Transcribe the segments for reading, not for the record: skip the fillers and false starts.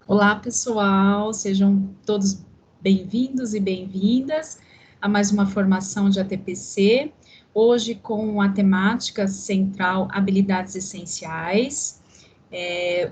Olá, pessoal, sejam todos bem-vindos e bem-vindas a mais uma formação de ATPC, hoje com a temática central habilidades essenciais.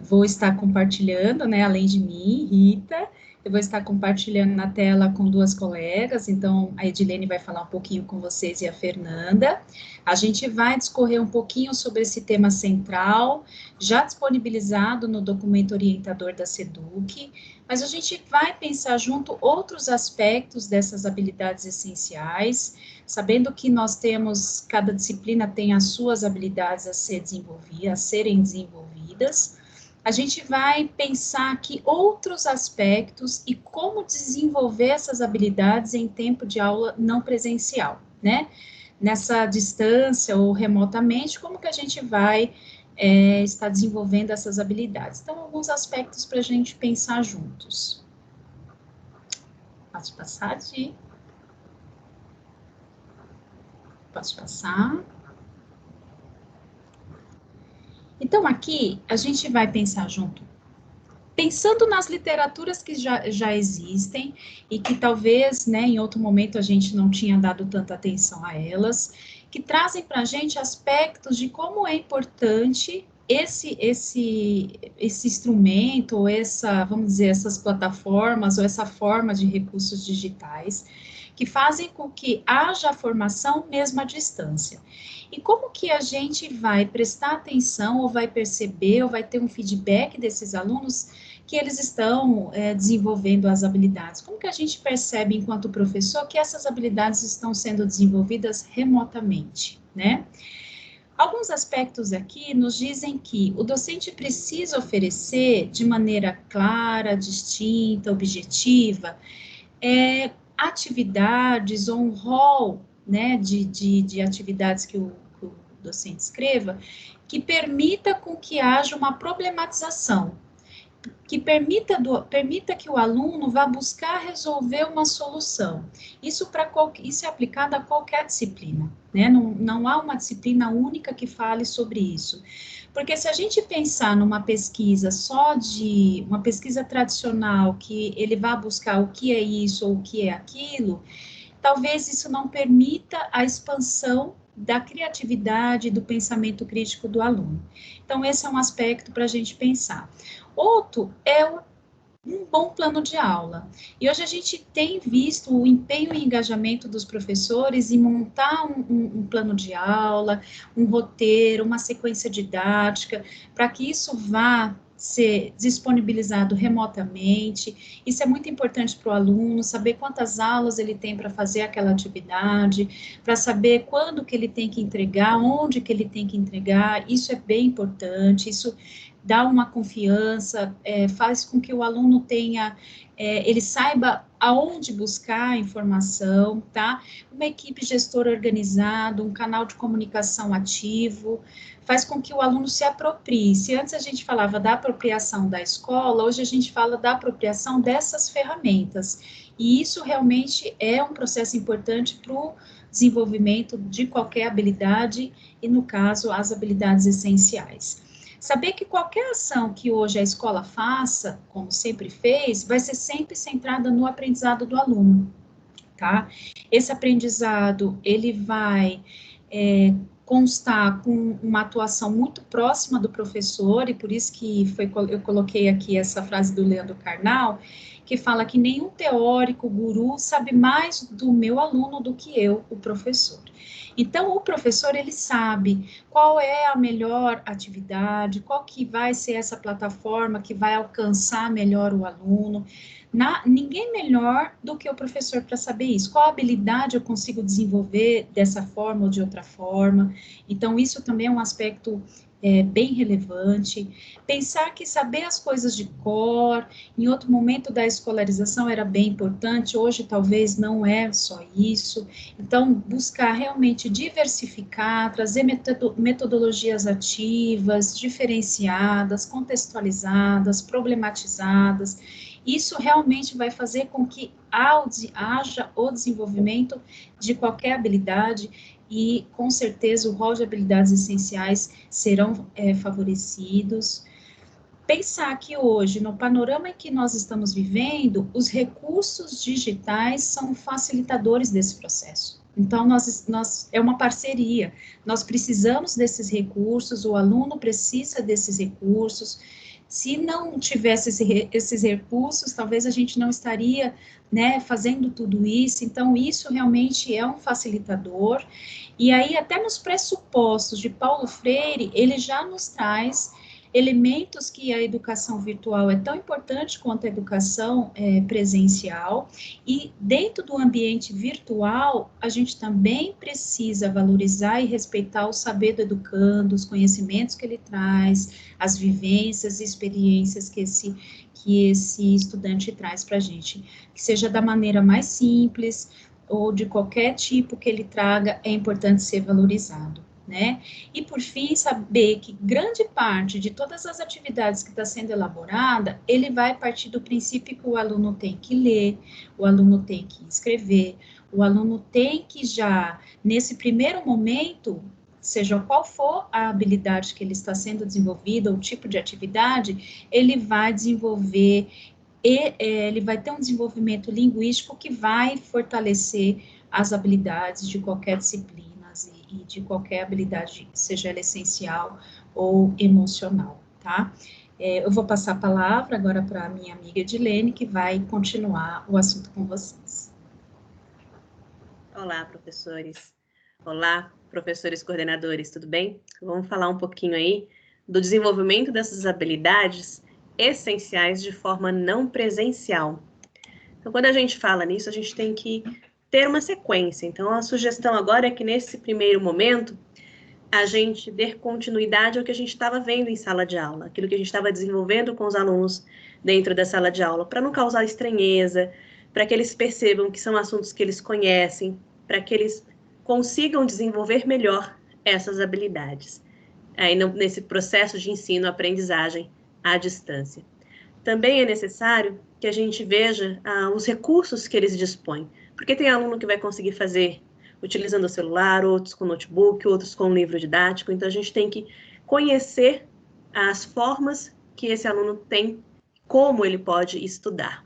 Vou estar compartilhando, né, além de mim, Rita, eu vou estar compartilhando na tela com duas colegas, então a Edilene vai falar um pouquinho com vocês e a Fernanda. A gente vai discorrer um pouquinho sobre esse tema central, já disponibilizado no documento orientador da SEDUC, mas a gente vai pensar junto outros aspectos dessas habilidades essenciais, sabendo que nós temos, cada disciplina tem as suas habilidades a serem desenvolvidas. A gente vai pensar aqui outros aspectos e como desenvolver essas habilidades em tempo de aula não presencial, né? Nessa distância ou remotamente, como que a gente vai estar desenvolvendo essas habilidades? Então, alguns aspectos para a gente pensar juntos. Posso passar, Di? Posso passar? Então, aqui, a gente vai pensar junto, pensando nas literaturas que já existem e que talvez, né, em outro momento a gente não tinha dado tanta atenção a elas, que trazem para a gente aspectos de como é importante esse instrumento, ou vamos dizer, essas plataformas, ou essa forma de recursos digitais, que fazem com que haja formação mesmo à distância. E como que a gente vai prestar atenção, ou vai perceber, ou vai ter um feedback desses alunos que eles estão desenvolvendo as habilidades? Como que a gente percebe, enquanto professor, que essas habilidades estão sendo desenvolvidas remotamente, né? Alguns aspectos aqui nos dizem que o docente precisa oferecer de maneira clara, distinta, objetiva, atividades ou um rol, né, de atividades que o docente escreva, que permita com que haja uma problematização, que permita que o aluno vá buscar resolver uma solução. Isso é aplicado a qualquer disciplina, né? Não há uma disciplina única que fale sobre isso. Porque se a gente pensar numa pesquisa uma pesquisa tradicional, que ele vá buscar o que é isso ou o que é aquilo, talvez isso não permita a expansão da criatividade, do pensamento crítico do aluno. Então, esse é um aspecto para a gente pensar. Outro é um bom plano de aula. E hoje a gente tem visto o empenho e engajamento dos professores em montar um plano de aula, um roteiro, uma sequência didática, para que isso vá ser disponibilizado remotamente. Isso é muito importante para o aluno, saber quantas aulas ele tem para fazer aquela atividade, para saber quando que ele tem que entregar, onde que ele tem que entregar. Isso é bem importante, isso dá uma confiança, faz com que o aluno ele saiba aonde buscar a informação, tá? Uma equipe gestora organizada, um canal de comunicação ativo, faz com que o aluno se aproprie. Se antes a gente falava da apropriação da escola, hoje a gente fala da apropriação dessas ferramentas. E isso realmente é um processo importante para o desenvolvimento de qualquer habilidade, e no caso, as habilidades essenciais. Saber que qualquer ação que hoje a escola faça, como sempre fez, vai ser sempre centrada no aprendizado do aluno, tá? Esse aprendizado, ele vai constar com uma atuação muito próxima do professor, e por isso que eu coloquei aqui essa frase do Leandro Carnal, que fala que nenhum teórico, guru, sabe mais do meu aluno do que eu, o professor. Então, o professor, ele sabe qual é a melhor atividade, qual que vai ser essa plataforma que vai alcançar melhor o aluno. Ninguém melhor do que o professor para saber isso. Qual habilidade eu consigo desenvolver dessa forma ou de outra forma? Então, isso também é um aspecto bem relevante. Pensar que saber as coisas de cor, em outro momento da escolarização era bem importante, hoje talvez não é só isso. Então, buscar realmente diversificar, trazer metodologias ativas, diferenciadas, contextualizadas, problematizadas. Isso realmente vai fazer com que haja o desenvolvimento de qualquer habilidade, e, com certeza, o rol de habilidades essenciais serão favorecidos. pensar que hoje, no panorama em que nós estamos vivendo, os recursos digitais são facilitadores desse processo. Então, é uma parceria, nós precisamos desses recursos, o aluno precisa desses recursos. Se não tivesse esses recursos, talvez a gente não estaria, né, fazendo tudo isso. Então, isso realmente é um facilitador. E aí, até nos pressupostos de Paulo Freire, ele já nos traz elementos que a educação virtual é tão importante quanto a educação presencial, e dentro do ambiente virtual, a gente também precisa valorizar e respeitar o saber do educando, os conhecimentos que ele traz, as vivências e experiências que esse estudante traz para a gente, que seja da maneira mais simples, ou de qualquer tipo que ele traga, é importante ser valorizado, né? E, por fim, saber que grande parte de todas as atividades que está sendo elaborada, ele vai partir do princípio que o aluno tem que ler, o aluno tem que escrever, o aluno tem que já, nesse primeiro momento, seja qual for a habilidade que ele está sendo desenvolvida, ou o tipo de atividade, ele vai desenvolver ele vai ter um desenvolvimento linguístico que vai fortalecer as habilidades de qualquer disciplina e de qualquer habilidade, seja ela essencial ou emocional, tá? Eu vou passar a palavra agora para a minha amiga Edilene, que vai continuar o assunto com vocês. Olá, professores. Olá, professores coordenadores, tudo bem? Vamos falar um pouquinho aí do desenvolvimento dessas habilidades essenciais de forma não presencial. Então, quando a gente fala nisso, a gente tem que ter uma sequência. Então, a sugestão agora é que, nesse primeiro momento, a gente dê continuidade ao que a gente estava vendo em sala de aula, aquilo que a gente estava desenvolvendo com os alunos dentro da sala de aula, para não causar estranheza, para que eles percebam que são assuntos que eles conhecem, para que eles consigam desenvolver melhor essas habilidades, aí nesse processo de ensino-aprendizagem à distância. Também é necessário que a gente veja os recursos que eles dispõem, porque tem aluno que vai conseguir fazer utilizando o celular, outros com notebook, outros com livro didático, então a gente tem que conhecer as formas que esse aluno tem, como ele pode estudar.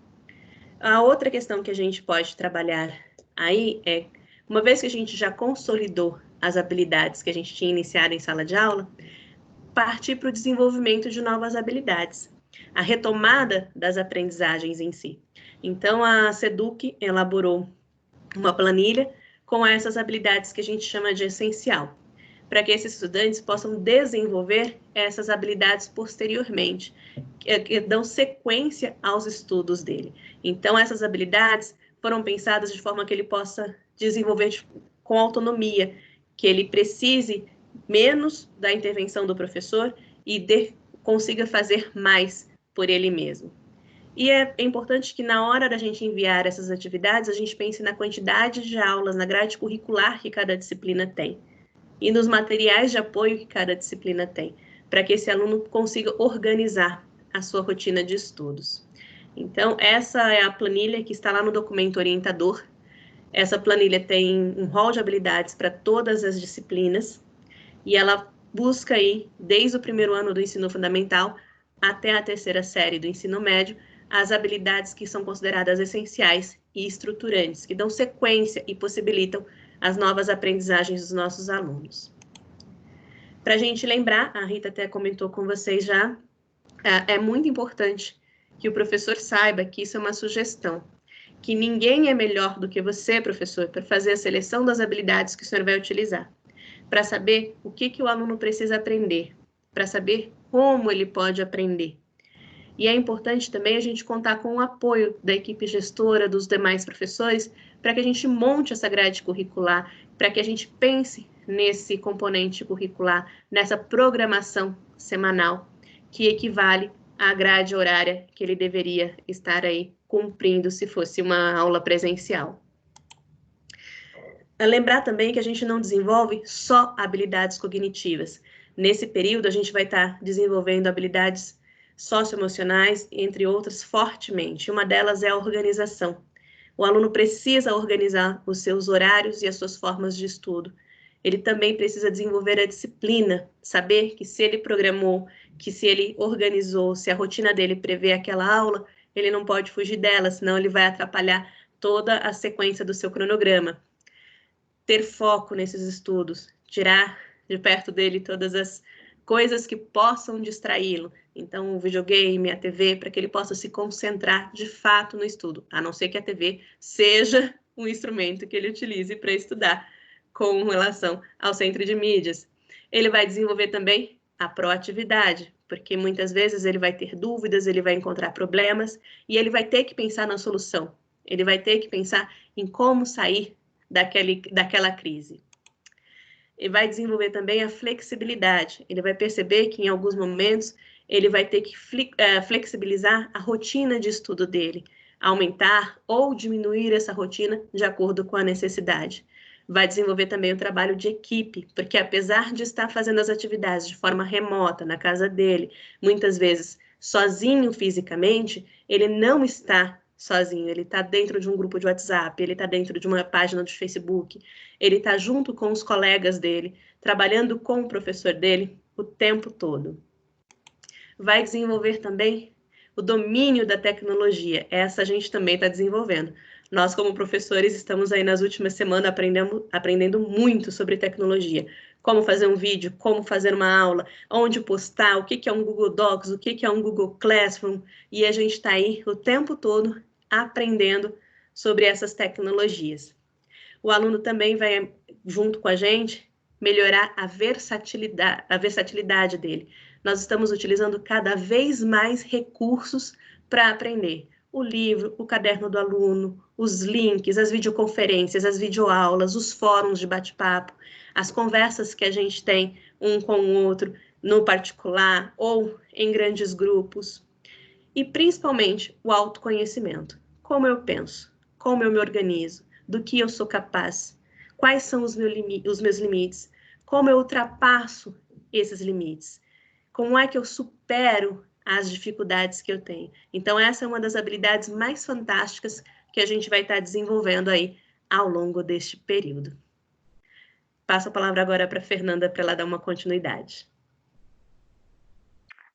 A outra questão que a gente pode trabalhar aí é, uma vez que a gente já consolidou as habilidades que a gente tinha iniciado em sala de aula, partir para o desenvolvimento de novas habilidades, a retomada das aprendizagens em si. Então, a SEDUC elaborou uma planilha com essas habilidades que a gente chama de essencial, para que esses estudantes possam desenvolver essas habilidades posteriormente, que dão sequência aos estudos dele. Então, essas habilidades foram pensadas de forma que ele possa desenvolver com autonomia, que ele precise menos da intervenção do professor e consiga fazer mais por ele mesmo. E é importante que na hora da gente enviar essas atividades, a gente pense na quantidade de aulas, na grade curricular que cada disciplina tem e nos materiais de apoio que cada disciplina tem, para que esse aluno consiga organizar a sua rotina de estudos. Então, essa é a planilha que está lá no documento orientador. Essa planilha tem um rol de habilidades para todas as disciplinas e ela busca aí, desde o primeiro ano do ensino fundamental até a terceira série do ensino médio, as habilidades que são consideradas essenciais e estruturantes, que dão sequência e possibilitam as novas aprendizagens dos nossos alunos. Para a gente lembrar, a Rita até comentou com vocês já, é muito importante que o professor saiba que isso é uma sugestão, que ninguém é melhor do que você, professor, para fazer a seleção das habilidades que o senhor vai utilizar, para saber o que o aluno precisa aprender, para saber como ele pode aprender. E é importante também a gente contar com o apoio da equipe gestora, dos demais professores, para que a gente monte essa grade curricular, para que a gente pense nesse componente curricular, nessa programação semanal, que equivale à grade horária que ele deveria estar aí cumprindo se fosse uma aula presencial. Lembrar também que a gente não desenvolve só habilidades cognitivas. Nesse período, a gente vai estar desenvolvendo habilidades socioemocionais, entre outras, fortemente. Uma delas é a organização. O aluno precisa organizar os seus horários e as suas formas de estudo. ele também precisa desenvolver a disciplina, saber que se ele programou, que se ele organizou, se a rotina dele prevê aquela aula, ele não pode fugir dela, senão ele vai atrapalhar toda a sequência do seu cronograma. Ter foco nesses estudos, tirar de perto dele todas as coisas que possam distraí-lo. Então, o videogame, a TV, para que ele possa se concentrar de fato no estudo, a não ser que a TV seja um instrumento que ele utilize para estudar com relação ao centro de mídias. Ele vai desenvolver também a proatividade, porque muitas vezes ele vai ter dúvidas, ele vai encontrar problemas e ele vai ter que pensar na solução. Ele vai ter que pensar em como sair daquela crise. Ele vai desenvolver também a flexibilidade. Ele vai perceber que em alguns momentos ele vai ter que flexibilizar a rotina de estudo dele, aumentar ou diminuir essa rotina de acordo com a necessidade. Vai desenvolver também o trabalho de equipe, porque apesar de estar fazendo as atividades de forma remota, na casa dele, muitas vezes sozinho fisicamente, ele não está sozinho, ele está dentro de um grupo de WhatsApp, ele está dentro de uma página do Facebook, ele está junto com os colegas dele, trabalhando com o professor dele o tempo todo. Vai desenvolver também o domínio da tecnologia. Essa a gente também está desenvolvendo. Nós, como professores, estamos aí nas últimas semanas aprendendo muito sobre tecnologia. Como fazer um vídeo, como fazer uma aula, onde postar, o que é um Google Docs, o que é um Google Classroom. E a gente está aí o tempo todo aprendendo sobre essas tecnologias. O aluno também vai, junto com a gente, melhorar a versatilidade dele. Nós estamos utilizando cada vez mais recursos para aprender. O livro, o caderno do aluno, os links, as videoconferências, as videoaulas, os fóruns de bate-papo, as conversas que a gente tem um com o outro, no particular ou em grandes grupos. E, principalmente, o autoconhecimento. Como eu penso, como eu me organizo, do que eu sou capaz, quais são os meus limites, como eu ultrapasso esses limites, como é que eu supero as dificuldades que eu tenho. Então, essa é uma das habilidades mais fantásticas que a gente vai estar desenvolvendo aí ao longo deste período. Passo a palavra agora para a Fernanda para ela dar uma continuidade.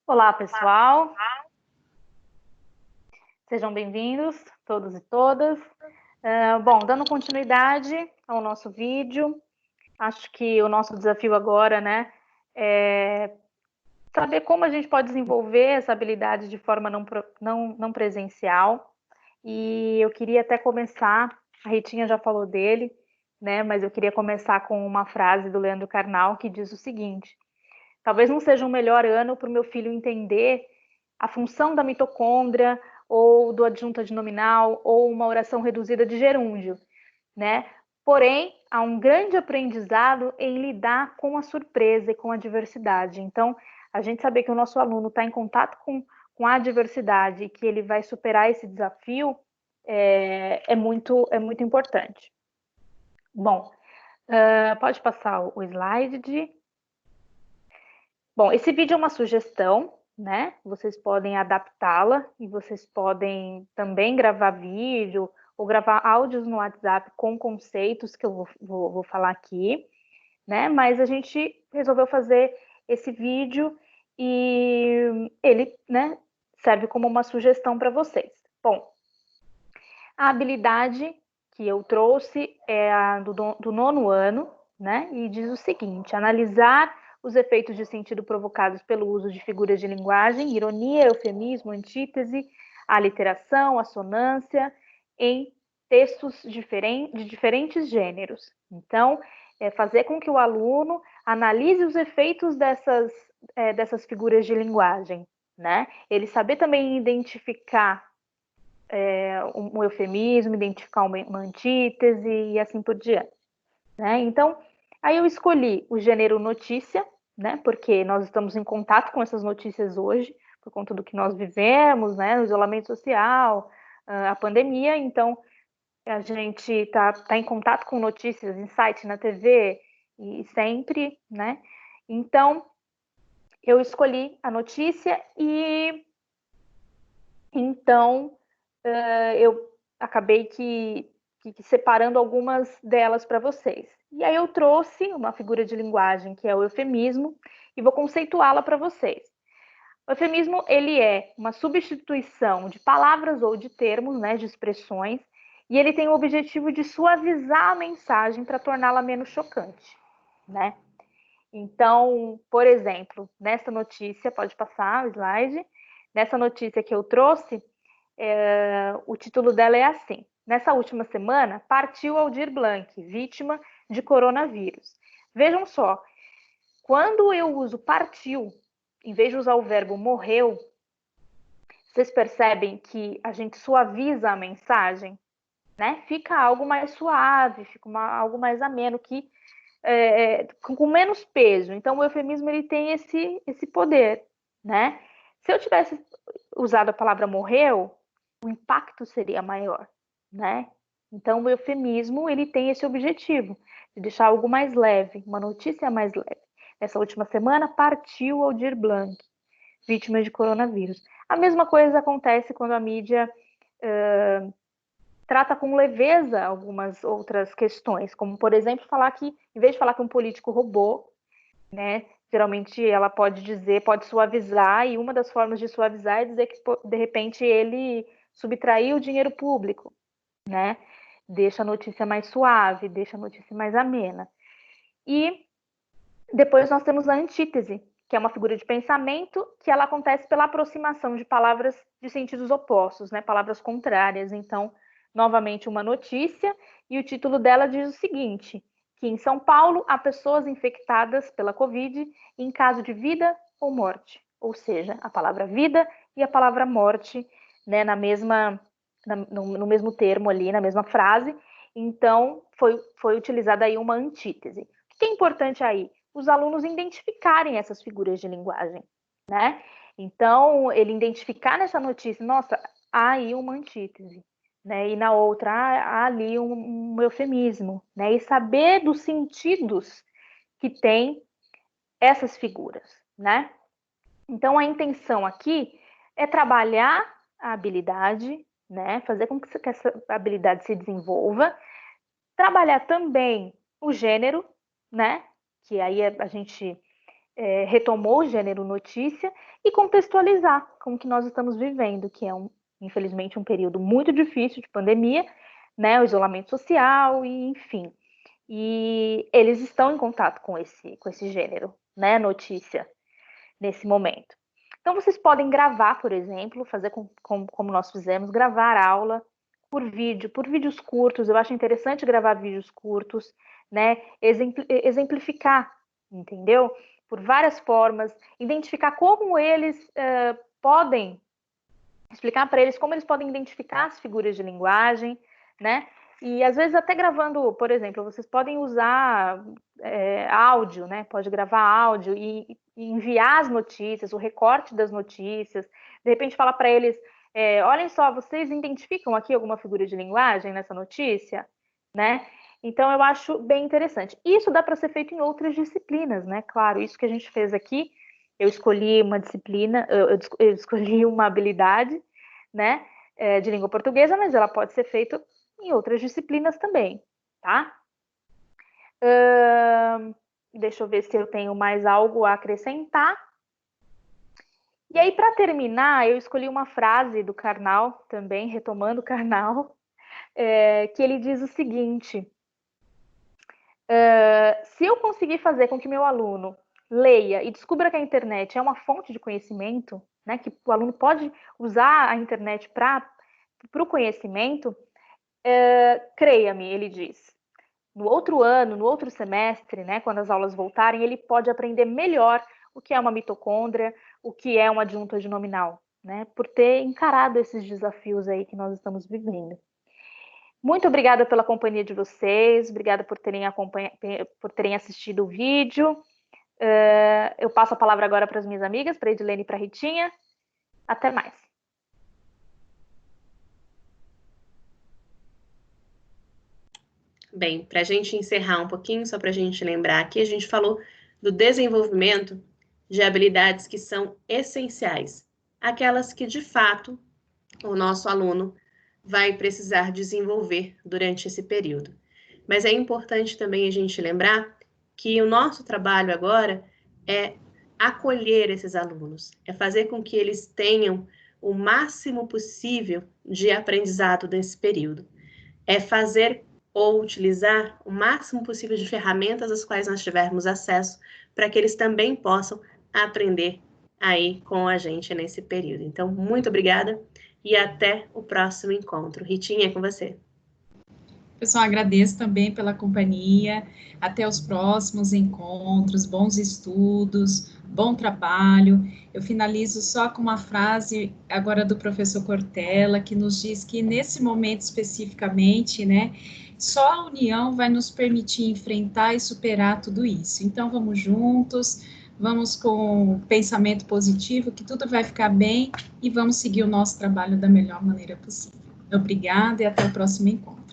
Olá, pessoal. Sejam bem-vindos, todos e todas. Bom, dando continuidade ao nosso vídeo, acho que o nosso desafio agora, né, é saber como a gente pode desenvolver essa habilidade de forma não presencial. E eu queria até começar, a Ritinha já falou dele, né, mas eu queria começar com uma frase do Leandro Carnal que diz o seguinte: talvez não seja o melhor ano para o meu filho entender a função da mitocôndria, ou do adjunto adnominal, ou uma oração reduzida de gerúndio, né? Porém, há um grande aprendizado em lidar com a surpresa e com a diversidade. Então, a gente saber que o nosso aluno está em contato com a diversidade e que ele vai superar esse desafio é muito importante. Bom, pode passar o slide. Bom, esse vídeo é uma sugestão, né? Vocês podem adaptá-la e vocês podem também gravar vídeo ou gravar áudios no WhatsApp com conceitos que eu vou falar aqui, né? Mas a gente resolveu fazer esse vídeo e ele, né, serve como uma sugestão para vocês. Bom, a habilidade que eu trouxe é a do 9º ano, né? E diz o seguinte: analisar os efeitos de sentido provocados pelo uso de figuras de linguagem, ironia, eufemismo, antítese, aliteração, assonância, em textos de diferentes gêneros. Então, fazer com que o aluno analise os efeitos dessas figuras de linguagem, né? Ele saber também identificar um eufemismo, identificar uma antítese e assim por diante, né? Então, aí eu escolhi o gênero notícia, né? Porque nós estamos em contato com essas notícias hoje, por conta do que nós vivemos, né? O isolamento social, a pandemia. Então, a gente está em contato com notícias em site, na TV, e sempre, né? Então, eu escolhi a notícia e então eu acabei que separando algumas delas para vocês. E aí eu trouxe uma figura de linguagem que é o eufemismo e vou conceituá-la para vocês. O eufemismo, ele é uma substituição de palavras ou de termos, né, de expressões, e ele tem o objetivo de suavizar a mensagem para torná-la menos chocante, né? Então, por exemplo, nessa notícia, pode passar o slide, nessa notícia que eu trouxe, o título dela é assim: nessa última semana, partiu Aldir Blanc, vítima de coronavírus. Vejam só, quando eu uso partiu, em vez de usar o verbo morreu, vocês percebem que a gente suaviza a mensagem, né? Fica algo mais suave, fica algo mais ameno, com menos peso. Então, o eufemismo ele tem esse poder, né? Se eu tivesse usado a palavra morreu, o impacto seria maior, né? Então, o eufemismo ele tem esse objetivo de deixar algo mais leve, uma notícia mais leve. Nessa última semana, partiu Aldir Blanc, vítima de coronavírus. A mesma coisa acontece quando a mídia trata com leveza algumas outras questões, como, por exemplo, falar que, em vez de falar que um político roubou, né, geralmente ela pode suavizar, e uma das formas de suavizar é dizer que, de repente, ele subtraiu o dinheiro público, né? Deixa a notícia mais suave, deixa a notícia mais amena. E depois nós temos a antítese, que é uma figura de pensamento que ela acontece pela aproximação de palavras de sentidos opostos, né? Palavras contrárias. Então, novamente uma notícia, e o título dela diz o seguinte: que em São Paulo há pessoas infectadas pela Covid em caso de vida ou morte. Ou seja, a palavra vida e a palavra morte, né, no mesmo termo ali, na mesma frase. Então, foi utilizada aí uma antítese. O que é importante aí? Os alunos identificarem essas figuras de linguagem, né? Então, ele identificar nessa notícia, nossa, há aí uma antítese, né? E na outra, há ali um eufemismo, né? E saber dos sentidos que tem essas figuras, né? Então, a intenção aqui é trabalhar a habilidade, né? Fazer com que essa habilidade se desenvolva, trabalhar também o gênero, né? Que aí a gente retomou o gênero notícia, e contextualizar com o que nós estamos vivendo, que é, infelizmente, um período muito difícil de pandemia, né? O isolamento social, e enfim. E eles estão em contato com esse gênero, né? Notícia, nesse momento. Então, vocês podem gravar, por exemplo, fazer como nós fizemos, gravar aula por vídeos curtos. Eu acho interessante gravar vídeos curtos, né? Exemplificar, entendeu? Por várias formas, identificar como eles podem, explicar para eles como eles podem identificar as figuras de linguagem, né? E às vezes até gravando, por exemplo, vocês podem usar áudio, né? Pode gravar áudio e enviar as notícias, o recorte das notícias, de repente falar para eles, olhem só, vocês identificam aqui alguma figura de linguagem nessa notícia, né? Então, eu acho bem interessante. Isso dá para ser feito em outras disciplinas, né? Claro, isso que a gente fez aqui, eu escolhi uma disciplina, eu escolhi uma habilidade, né, de língua portuguesa, mas ela pode ser feita em outras disciplinas também, tá? Deixa eu ver se eu tenho mais algo a acrescentar. E aí, para terminar, eu escolhi uma frase do Karnal, também, retomando o Karnal, que ele diz o seguinte: se eu conseguir fazer com que meu aluno leia e descubra que a internet é uma fonte de conhecimento, né, que o aluno pode usar a internet para o conhecimento, creia-me, ele diz, no outro ano, no outro semestre, né, quando as aulas voltarem, ele pode aprender melhor o que é uma mitocôndria, o que é um adjunto adnominal, né, por ter encarado esses desafios aí que nós estamos vivendo. Muito obrigada pela companhia de vocês, obrigada por terem assistido o vídeo. Eu passo a palavra agora para as minhas amigas, para a Edilene e para a Ritinha. Até mais. Bem, para a gente encerrar um pouquinho, só para a gente lembrar aqui, a gente falou do desenvolvimento de habilidades que são essenciais, aquelas que, de fato, o nosso aluno vai precisar desenvolver durante esse período. Mas é importante também a gente lembrar que o nosso trabalho agora é acolher esses alunos, é fazer com que eles tenham o máximo possível de aprendizado nesse período, é fazer ou utilizar o máximo possível de ferramentas às quais nós tivermos acesso, para que eles também possam aprender aí com a gente nesse período. Então, muito obrigada e até o próximo encontro. Ritinha, é com você. Pessoal, agradeço também pela companhia. Até os próximos encontros, bons estudos, bom trabalho. Eu finalizo só com uma frase agora do professor Cortella, que nos diz que nesse momento especificamente, né, só a união vai nos permitir enfrentar e superar tudo isso. Então, vamos juntos, vamos com pensamento positivo, que tudo vai ficar bem e vamos seguir o nosso trabalho da melhor maneira possível. Obrigada e até o próximo encontro.